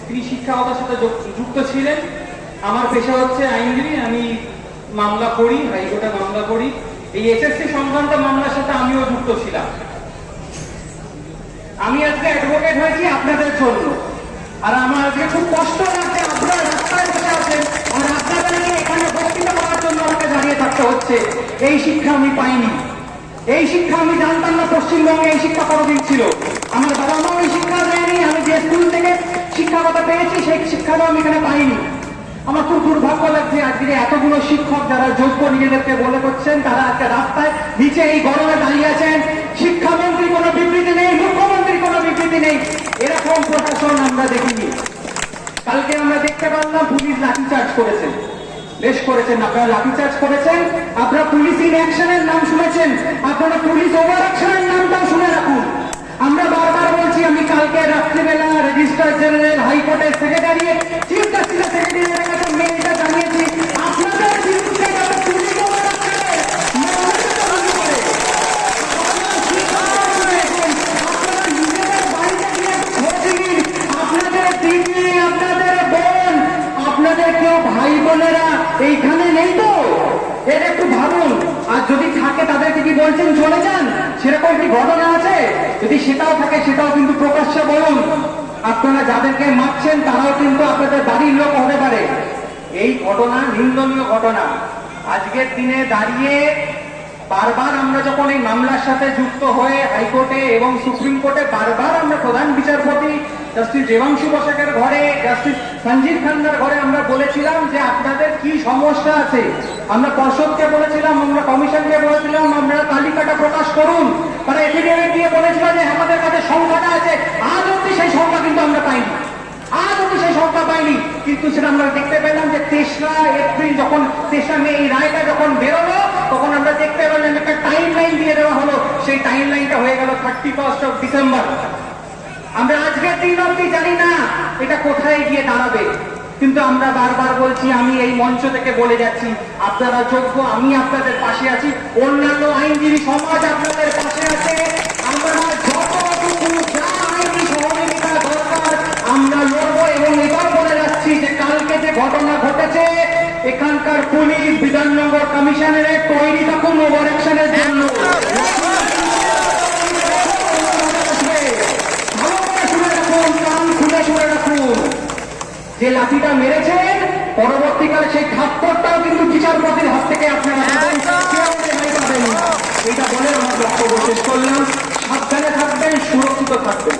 তিনি শিক্ষকতার সাথে যুক্ত ছিলেন। আমার পেশা হচ্ছে আইনজীবী, আমি মামলা করি, হাইকোর্টে মামলা করি। এই এসএসসি সংক্রান্ত মামলার সাথে আমিও যুক্ত ছিলাম। আমি আজকে অ্যাডভোকেট হয়েছি আপনাদের জন্য, আর আমার আজকে খুব কষ্ট লাগছে আপনারা রাস্তায় বসে আছেন আর আপনাদেরকে এখানে বক্তৃতা করার জন্য আমাকে দাঁড়িয়ে থাকতে হচ্ছে। এই শিক্ষা আমি পাইনি, এই শিক্ষা আমি জানতাম না পশ্চিমবঙ্গে এই শিক্ষা কতদিন ছিল। আমার বাবা মাও এই শিক্ষা দেয়নি, আমি যে স্কুল থেকে শিক্ষাকতা পেয়েছি সেই শিক্ষাটা আমি এখানে পাইনি। আমার খুব দুর্ভাগ্য লাগছে আজকে এতগুলো শিক্ষক যারা যোগ্য নিজেদেরকে বলে করছেন তারা আজকে রাস্তায় নিচে এই গরমে দাঁড়িয়ে আছেন। শিক্ষামন্ত্রী কোনো বিবৃতি নেই, মুখ্যমন্ত্রীর কোনো বিবৃতি নেই, এরকম প্রশাসন আমরা দেখিনি। কালকে আমরা দেখতে পারলাম পুলিশ লাঠিচার্জ করেছেন, বেশ করেছেন, আপনারা লাঠিচার্জ করেছেন, আপনারা পুলিশ ইন অ্যাকশনের নাম শুনেছেন, আপনারা পুলিশ ওভার অ্যাকশনের নামটাও শুনে রাখুন। আমরা বারবার বলছি, আমি কালকে রাত্রিবেলা রেজিস্ট্রার জেনারেল হাইকোর্টের সেক্রেটারি চিফ জাস্টিসের সেক্রেটারির কাছে মেইলটা জানিয়েছি, আপনাদের বিরুদ্ধে পুলিশ ওভার অ্যাকশনের নিজেদের বাড়িতে গিয়ে খোঁজ নিন, আপনাদের দিদি, আপনাদের বোন, আপনাদের কেউ ভাই বোনেরা এইখানে নেই তো? এটা একটু ভাবুন। আর যদি থাকে তাদেরকে কি বলছেন চলে যান? সেরকম কি ঘটনা আছে? যদি সেটাও থাকে সেটাও কিন্তু প্রকাশ্যে বলুন। আপনারা যাদেরকে মারছেন তারাও কিন্তু আপনাদের বাড়ির লোক হতে পারে। এই ঘটনা নিন্দনীয় ঘটনা। আজকের দিনে দাঁড়িয়ে বারবার আমরা যখন এই মামলার সাথে যুক্ত হয়ে হাইকোর্টে এবং সুপ্রিম কোর্টে বারবার আমরা প্রধান বিচারপতি জাস্টিস দেবাংশু বসাকের ঘরে, জাস্টিস সঞ্জীব খান্নার ঘরে আমরা বলেছিলাম যে আপনাদের কি সমস্যা আছে। আমরা পর্ষদকে বলেছিলাম, আমরা কমিশনকে বলেছিলাম, আমরা তালিকাটা প্রকাশ করুন। তারা এফিডেভিট দিয়ে বলেছিল যে আমাদের কাছে সংখ্যাটা আছে। আজ অব্দি সেই সংখ্যা কিন্তু আমরা পাইনি, আজ অব্দি সেই সংখ্যা পাইনি। কিন্তু সেটা আমরা দেখতে পেলাম যে 3রা এপ্রিল যখন 3রা মে এই রায়টা যখন বেরোলো তখন আমরা দেখতে পেলাম একটা টাইম লাইন দিয়ে দেওয়া হলো। সেই টাইম লাইনটা হয়ে গেল 31 ডিসেম্বর। আমরা আজকের দিন অব্দি জানি না এটা কোথায় গিয়ে দাঁড়াবে। কিন্তু আমরা বারবার বলছি, আমি এই মঞ্চ থেকে বলে যাচ্ছি, আপনারা যোগ্য, আমি আপনাদের পাশে আছি, অন্যান্য আইনজীবী সমাজ আপনাদের পাশে আছে। আমরা যতটুকু যা আইনি সহযোগিতা দরকার আমরা লড়বো। এবং এবার বলে যাচ্ছি যে কালকে যে ঘটনা ঘটেছে এখানকার পুলিশ বিধাননগর কমিশনারেট তৈরি থাকুন ওভার অ্যাকশনের জন্য। যে লাঠিটা মেরেছেন পরবর্তীকালে সেই থাপ্পড়টাও কিন্তু বিচারপতির হাত থেকে আপনারা পাবেন। এটা বলে আমার বক্তব্য শেষ করলাম। সাবধানে থাকবেন, সুরক্ষিত থাকবেন।